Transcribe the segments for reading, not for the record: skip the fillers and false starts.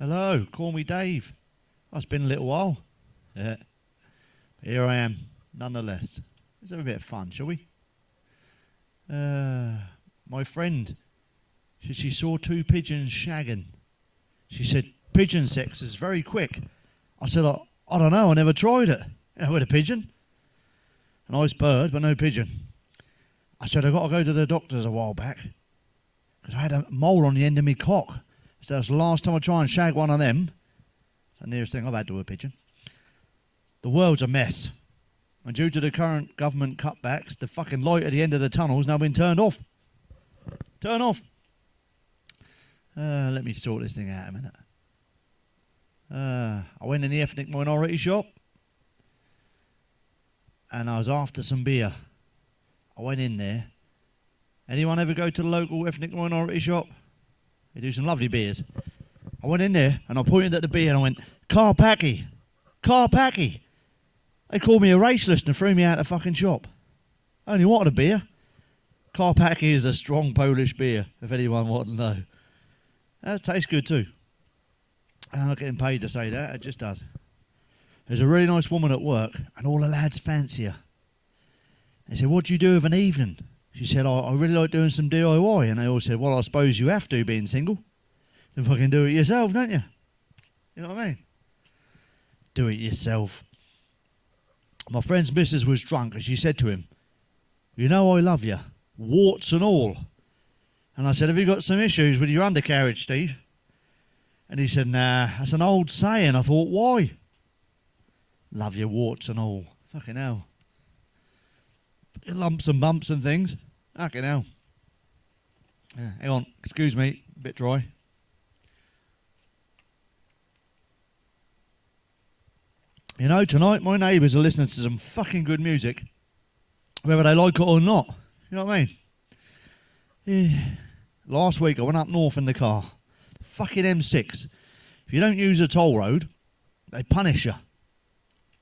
Hello, call me Dave. Oh, it's been a little while. Yeah. Here I am, nonetheless. Let's have a bit of fun, shall we? My friend, she saw two pigeons shagging. She said, pigeon sex is very quick. I said, I don't know, I never tried it. With a pigeon. A nice bird, but no pigeon. I said, I got to go to the doctors a while back because I had a mole on the end of my cock. So that's the last time I try and shag one of them. It's the nearest thing I've had to a pigeon. The world's a mess. And due to the current government cutbacks, the fucking light at the end of the tunnel has now been turned off. Turn off. Let me sort this thing out a minute. I went in the ethnic minority shop and I was after some beer. I went in there. Anyone ever go to the local ethnic minority shop? They do some lovely beers. I went in there and I pointed at the beer and I went, Carpacki. Carpacki. They called me a racialist and threw me out of the fucking shop. I only wanted a beer. Carpacki is a strong Polish beer, if anyone wanted to know. That tastes good too. I'm not getting paid to say that, it just does. There's a really nice woman at work and all the lads fancy her. They said, what do you do of an evening? She said, I really like doing some DIY. And they all said, well, I suppose you have to, being single. Then fucking do it yourself, don't you? You know what I mean? Do it yourself. My friend's missus was drunk and she said to him, you know I love you, warts and all. And I said, have you got some issues with your undercarriage, Steve? And he said, nah, that's an old saying. I thought, why? Love you, warts and all. Fucking hell. Lumps and bumps and things. Fucking hell. Yeah, hang on, excuse me, a bit dry. You know, tonight my neighbours are listening to some fucking good music, whether they like it or not. You know what I mean? Yeah. Last week I went up north in the car. Fucking M6. If you don't use a toll road, they punish you.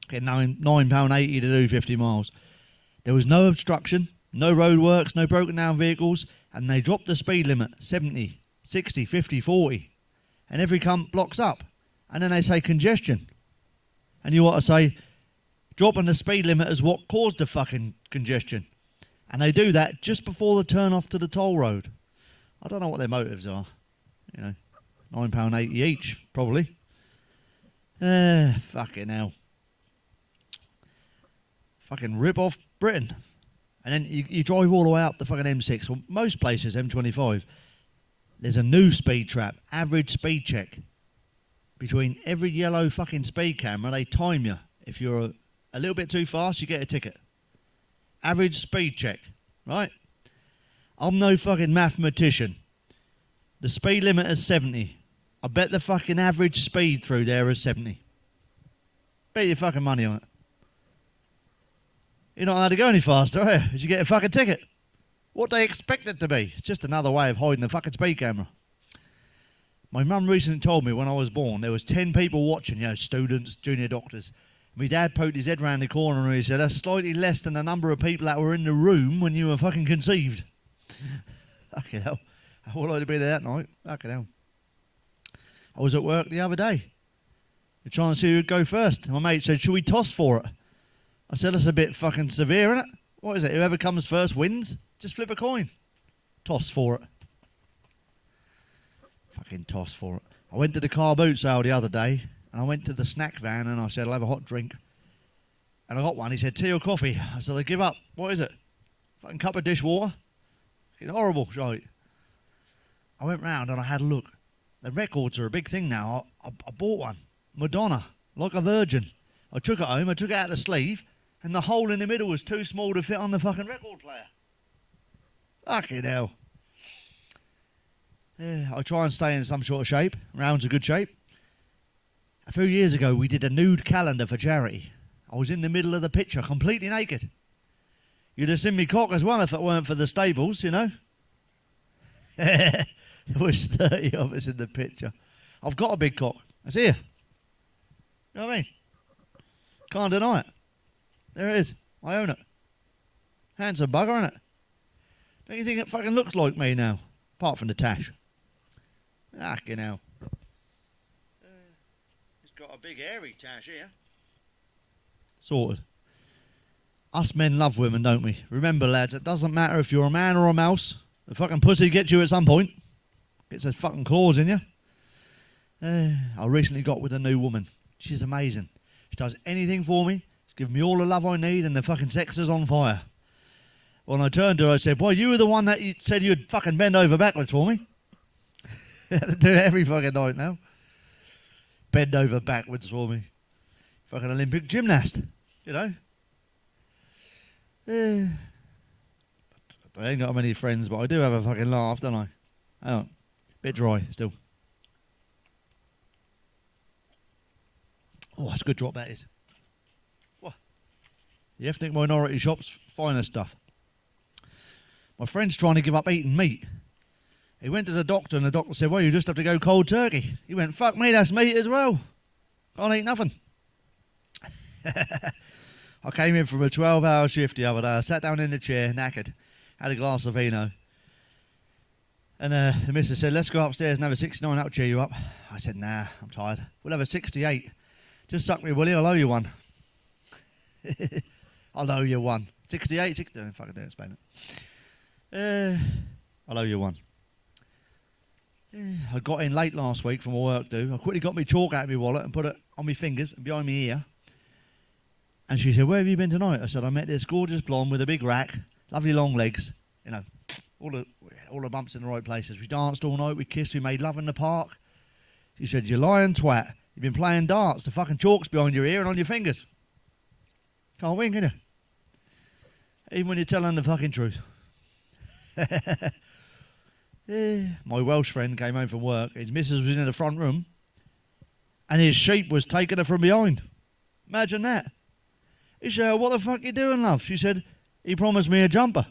Get £9.80 to do 50 miles. There was no obstruction, no roadworks, no broken down vehicles, and they dropped the speed limit 70, 60, 50, 40. And every cunt blocks up. And then they say congestion. And you want to say, dropping the speed limit is what caused the fucking congestion. And they do that just before the turn off to the toll road. I don't know what their motives are. You know, £9.80 each, probably. Fucking hell. Fucking rip off Britain. And then you drive all the way up the fucking M6, or most places, M25. There's a new speed trap, average speed check. Between every yellow fucking speed camera, they time you. If you're a little bit too fast, you get a ticket. Average speed check, right? I'm no fucking mathematician. The speed limit is 70. I bet the fucking average speed through there is 70. Bet your fucking money on it. You're not allowed to go any faster, are you? Because you get a fucking ticket. What they expect it to be. It's just another way of hiding the fucking speed camera. My mum recently told me when I was born, there was 10 people watching, you know, students, junior doctors. My dad poked his head round the corner and he said, that's slightly less than the number of people that were in the room when you were fucking conceived. Fucking hell. I would like to be there that night. Fucking hell. I was at work the other day. We're trying to see who'd go first. My mate said, should we toss for it? I said, that's a bit fucking severe, isn't it? What is it? Whoever comes first wins? Just flip a coin. Toss for it. Fucking toss for it. I went to the car boot sale the other day and I went to the snack van and I said, I'll have a hot drink. And I got one. He said, tea or coffee? I said, I give up. What is it? Fucking cup of dishwater? Fucking horrible, shite. I went round and I had a look. The records are a big thing now. I bought one. Madonna. Like a virgin. I took it home. I took it out of the sleeve. And the hole in the middle was too small to fit on the fucking record player. Fucking hell. Yeah, I try and stay in some sort of shape. Round's a good shape. A few years ago, we did a nude calendar for charity. I was in the middle of the picture, completely naked. You'd have seen me cock as well if it weren't for the stables, you know. There was 30 of us in the picture. I've got a big cock. It's here. You know what I mean? Can't deny it. There it is. I own it. Handsome bugger, innit? Don't you think it fucking looks like me now? Apart from the tash. Fucking hell. got a big hairy tash here. Sorted. Us men love women, don't we? Remember, lads, it doesn't matter if you're a man or a mouse. The fucking pussy gets you at some point. Gets those fucking claws in you. I recently got with a new woman. She's amazing. She does anything for me. She's given me all the love I need, and the fucking sex is on fire. When I turned to her, I said, "Boy, you were the one that you said you'd fucking bend over backwards for me." I have to do it every fucking night now. Bend over backwards for me. Fucking Olympic gymnast, you know. I ain't got many friends, but I do have a fucking laugh, don't I? Oh, bit dry still. Oh, that's a good drop, that is. What? The ethnic minority shop's finest stuff. My friend's trying to give up eating meat. He went to the doctor, and the doctor said, "Well, you just have to go cold turkey." He went, "Fuck me, that's meat as well. Can't eat nothing." I came in from a 12-hour shift the other day. I sat down in the chair, knackered, had a glass of vino. And the missus said, "Let's go upstairs and have a 69, that'll cheer you up." I said, "Nah, I'm tired. We'll have a 68. Just suck me, will you? I'll owe you one." I'll owe you one. 68? 60, don't fucking do it, explain it. I'll owe you one. I got in late last week from my work do. I quickly got my chalk out of my wallet and put it on my fingers and behind my ear. And she said, "Where have you been tonight?" I said, "I met this gorgeous blonde with a big rack, lovely long legs, you know, all the bumps in the right places. We danced all night, we kissed, we made love in the park." She said, "You lying twat. You've been playing darts. The fucking chalk's behind your ear and on your fingers. Can't win, can you? Even when you're telling the fucking truth." My Welsh friend came home from work. His missus was in the front room, and his sheep was taking her from behind. Imagine that. He said, "What the fuck you doing, love?" She said, "He promised me a jumper."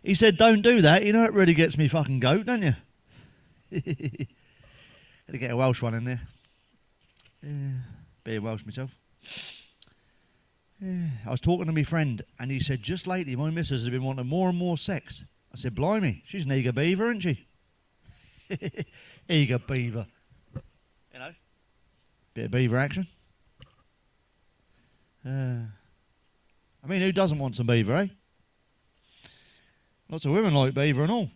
He said, "Don't do that. You know it really gets me fucking goat, don't you?" Had to get a Welsh one in there. Being Welsh myself. I was talking to my friend, and he said, "Just lately, my missus has been wanting more and more sex." I said, "Blimey, she's an eager beaver, isn't she?" Eager beaver. You know, bit of beaver action. I mean, who doesn't want some beaver, eh? Lots of women like beaver and all.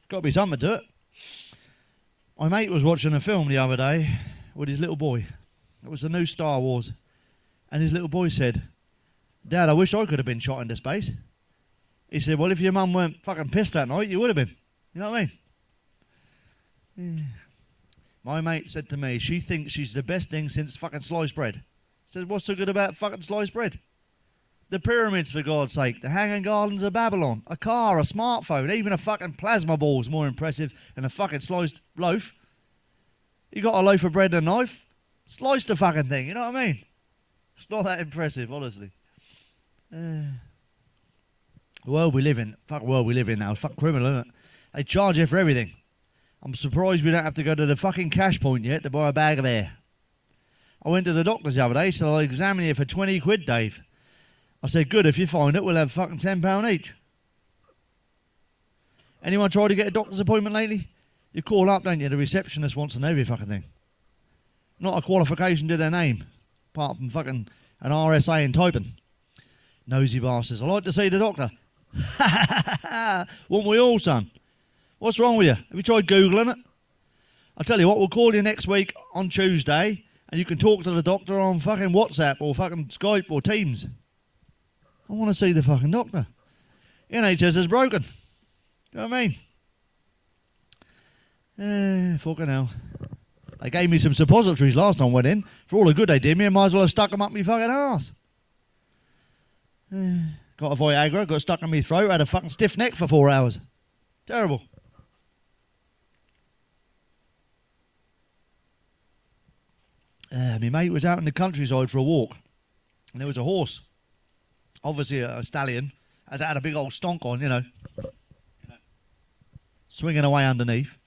Got to be something to it. My mate was watching a film the other day with his little boy. It was the new Star Wars. And his little boy said, "Dad, I wish I could have been shot into space." He said, "Well, if your mum weren't fucking pissed that night, you would have been." You know what I mean? My mate said to me, she thinks she's the best thing since fucking sliced bread. Said, "What's so good about fucking sliced bread?" The pyramids, for God's sake. The hanging gardens of Babylon. A car, a smartphone, even a fucking plasma ball is more impressive than a fucking sliced loaf. You got a loaf of bread and a knife? Slice the fucking thing, you know what I mean? It's not that impressive, honestly. The world we live in, fuck world we live in now, it's fucking criminal, isn't it? They charge you for everything. I'm surprised we don't have to go to the fucking cash point yet to buy a bag of air. I went to the doctor's the other day, so I'll examine you for 20 quid, Dave. I said, "Good, if you find it, we'll have fucking £10 each." Anyone tried to get a doctor's appointment lately? You call up, don't you? The receptionist wants to know every fucking thing. Not a qualification to their name, apart from fucking an RSA in typing. Nosy bastards. "I like to see the doctor." Won't we all, son? What's wrong with you? Have you tried Googling it? I'll tell you what, we'll call you next week on Tuesday, and you can talk to the doctor on fucking WhatsApp or fucking Skype or Teams. I want to see the fucking doctor. NHS is broken. You know what I mean? Fucking hell. They gave me some suppositories last time I went in. For all the good they did me, I might as well have stuck them up my fucking arse. Got a Viagra, got stuck in my throat, had a fucking stiff neck for 4 hours. Terrible. My mate was out in the countryside for a walk, and there was a horse, obviously a stallion, as it had a big old stonk on, you know, swinging away underneath.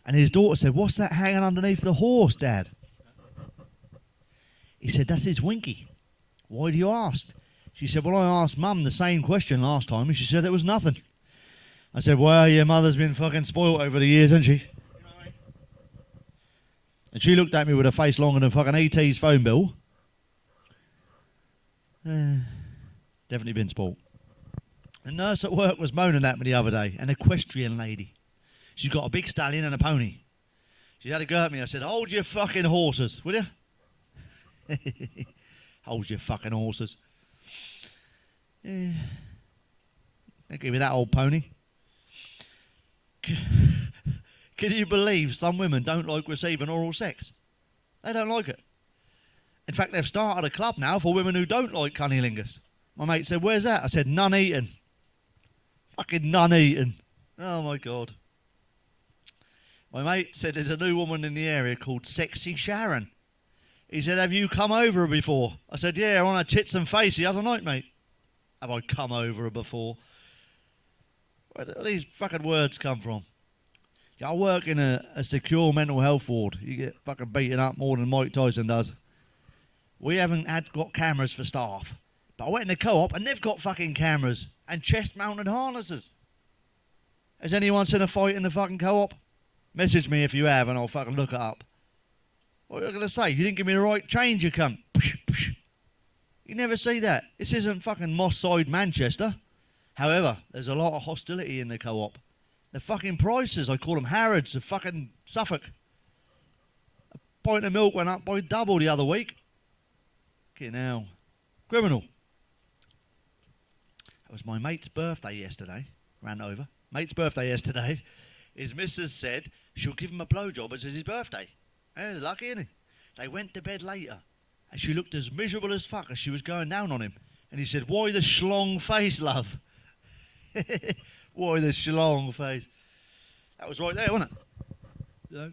And his daughter said, "What's that hanging underneath the horse, Dad?" He said, "That's his winky." "Why do you ask?" She said, "Well, I asked Mum the same question last time, and she said it was nothing." I said, "Well, your mother's been fucking spoilt over the years, hasn't she?" And she looked at me with a face longer than fucking ET's phone bill. Definitely been sport. The nurse at work was moaning at me the other day, an equestrian lady. She's got a big stallion and a pony. She had a go at me. I said, hold your fucking horses, will you? Hold your fucking horses. Don't give me that old pony. Can you believe some women don't like receiving oral sex? They don't like it. In fact, they've started a club now for women who don't like cunnilingus. My mate said, where's that? I said, none eating. Fucking none eating. Oh, my God. My mate said there's a new woman in the area called Sexy Sharon. He said, have you come over her before? I said, yeah, on her tits and face the other night, mate. Have I come over her before? Where do these fucking words come from? I work in a secure mental health ward. You get fucking beaten up more than Mike Tyson does. We haven't got cameras for staff. But I went in the co-op and they've got fucking cameras and chest-mounted harnesses. Has anyone seen a fight in the fucking co-op? Message me if you have and I'll fucking look it up. What are you going to say? You didn't give me the right change, you cunt. You never see that. This isn't fucking Moss Side, Manchester. However, there's a lot of hostility in the co-op. The fucking prices, I call them Harrods of fucking Suffolk. A pint of milk went up by double the other week. Fucking hell. Criminal. It was my mate's birthday yesterday. Ran over. Mate's birthday yesterday. His missus said she'll give him a blowjob as it's his birthday. Lucky, isn't he? They went to bed later. And she looked as miserable as fuck as she was going down on him. And he said, why the schlong face, love? Why the schlong face? That was right there, wasn't it? You know?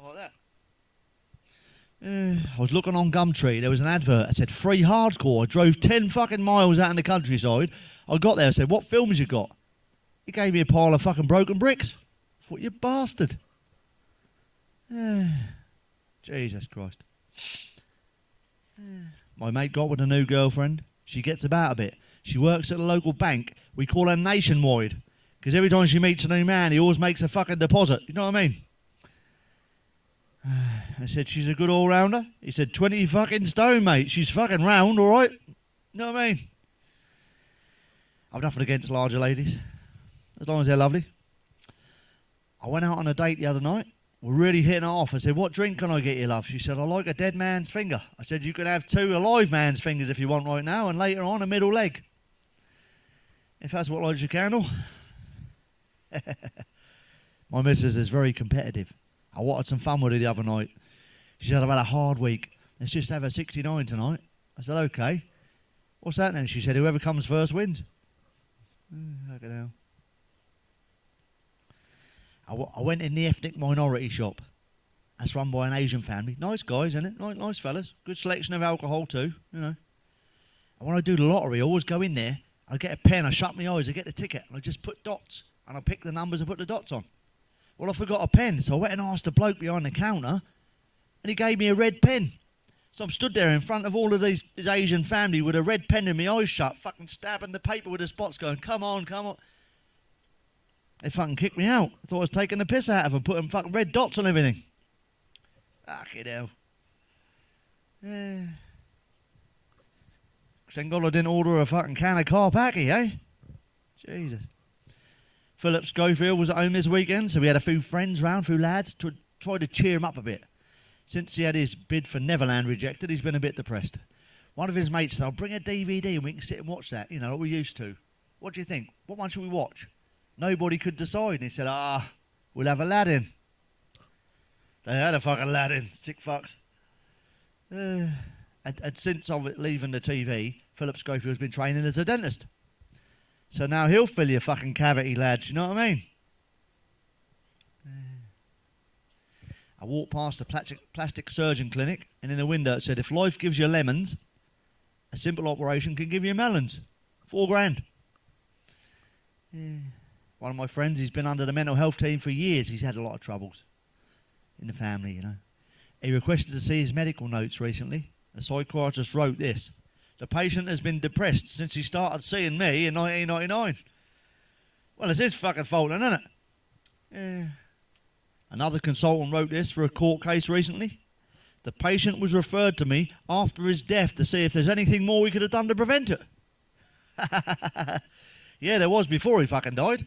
Like that. I was looking on Gumtree. There was an advert that said free hardcore. I drove 10 fucking miles out in the countryside. I got there. I said, what films you got? He gave me a pile of fucking broken bricks. I thought, you bastard. Jesus Christ. My mate got with a new girlfriend. She gets about a bit. She works at a local bank. We call her Nationwide. Because every time she meets a new man, he always makes a fucking deposit. You know what I mean? I said, she's a good all-rounder. He said, 20 fucking stone, mate. She's fucking round, all right? You know what I mean? I've nothing against larger ladies, as long as they're lovely. I went out on a date the other night. We're really hitting it off. I said, what drink can I get you, love? She said, I like a dead man's finger. I said, you can have 2 alive man's fingers if you want right now, and later on a middle leg. If that's what lights your candle. My missus is very competitive. I wanted some fun with her the other night. She said, I've had a hard week. Let's just have a 69 tonight. I said, okay. What's that then? She said, whoever comes first wins. Fucking hell. I went in the ethnic minority shop. That's run by an Asian family. Nice guys, isn't it? Nice fellas. Good selection of alcohol too, you know. And when I do the lottery, I always go in there. I get a pen, I shut my eyes, I get the ticket, and I just put dots. And I pick the numbers and put the dots on. Well, I forgot a pen, so I went and asked the bloke behind the counter, and he gave me a red pen. So I'm stood there in front of all of this Asian family with a red pen in my eyes shut, fucking stabbing the paper with the spots going, come on, come on. They fucking kicked me out. I thought I was taking the piss out of them, putting fucking red dots on everything. Fucking hell. Thank God I didn't order a fucking can of Carpackie, eh? Jesus. Philip Schofield was at home this weekend, so we had a few friends round, a few lads, to try to cheer him up a bit. Since he had his bid for Neverland rejected, he's been a bit depressed. One of his mates said, I'll bring a DVD and we can sit and watch that, you know, like we used to. What do you think? What one should we watch? Nobody could decide. And he said, we'll have Aladdin. They had a fucking Aladdin, sick fucks. And since I'm leaving the TV, Philip Schofield's been training as a dentist. So now he'll fill your fucking cavity, lads, you know what I mean? I walked past the plastic surgeon clinic, and in the window it said, if life gives you lemons, a simple operation can give you melons. $4,000. One of my friends, he's been under the mental health team for years. He's had a lot of troubles in the family, you know. He requested to see his medical notes recently. The psychiatrist wrote this. The patient has been depressed since he started seeing me in 1999. Well, it's his fucking fault, then, isn't it? Another consultant wrote this for a court case recently. The patient was referred to me after his death to see if there's anything more we could have done to prevent it. Yeah, there was before he fucking died.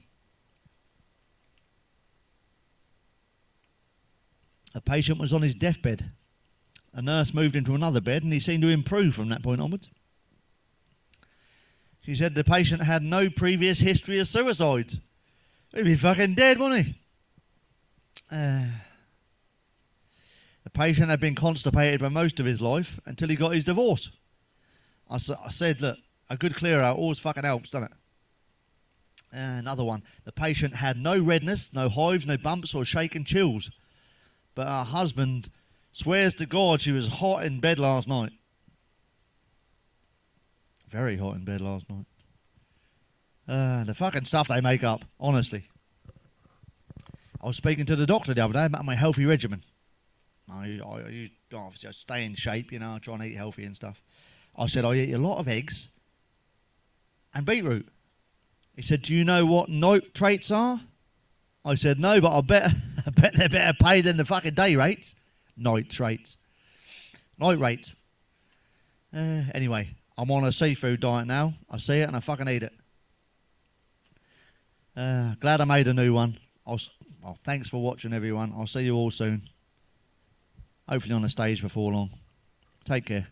A patient was on his deathbed. A nurse moved him to another bed and he seemed to improve from that point onwards. She said the patient had no previous history of suicides. He'd be fucking dead, wouldn't he? The patient had been constipated for most of his life until he got his divorce. I said, look, a good clear out always fucking helps, doesn't it? Another one. The patient had no redness, no hives, no bumps or shaking chills. But her husband swears to God she was hot in bed last night. Very hot in bed last night. The fucking stuff they make up, honestly. I was speaking to the doctor the other day about my healthy regimen. I obviously stay in shape, you know, I try and eat healthy and stuff. I said, I eat a lot of eggs and beetroot. He said, do you know what nitrates are? I said, no, but I bet they're better paid than the fucking day rates. Nitrates. Anyway, I'm on a seafood diet now. I see it and I fucking eat it. Glad I made a new one. Thanks for watching, everyone. I'll see you all soon. Hopefully on the stage before long. Take care.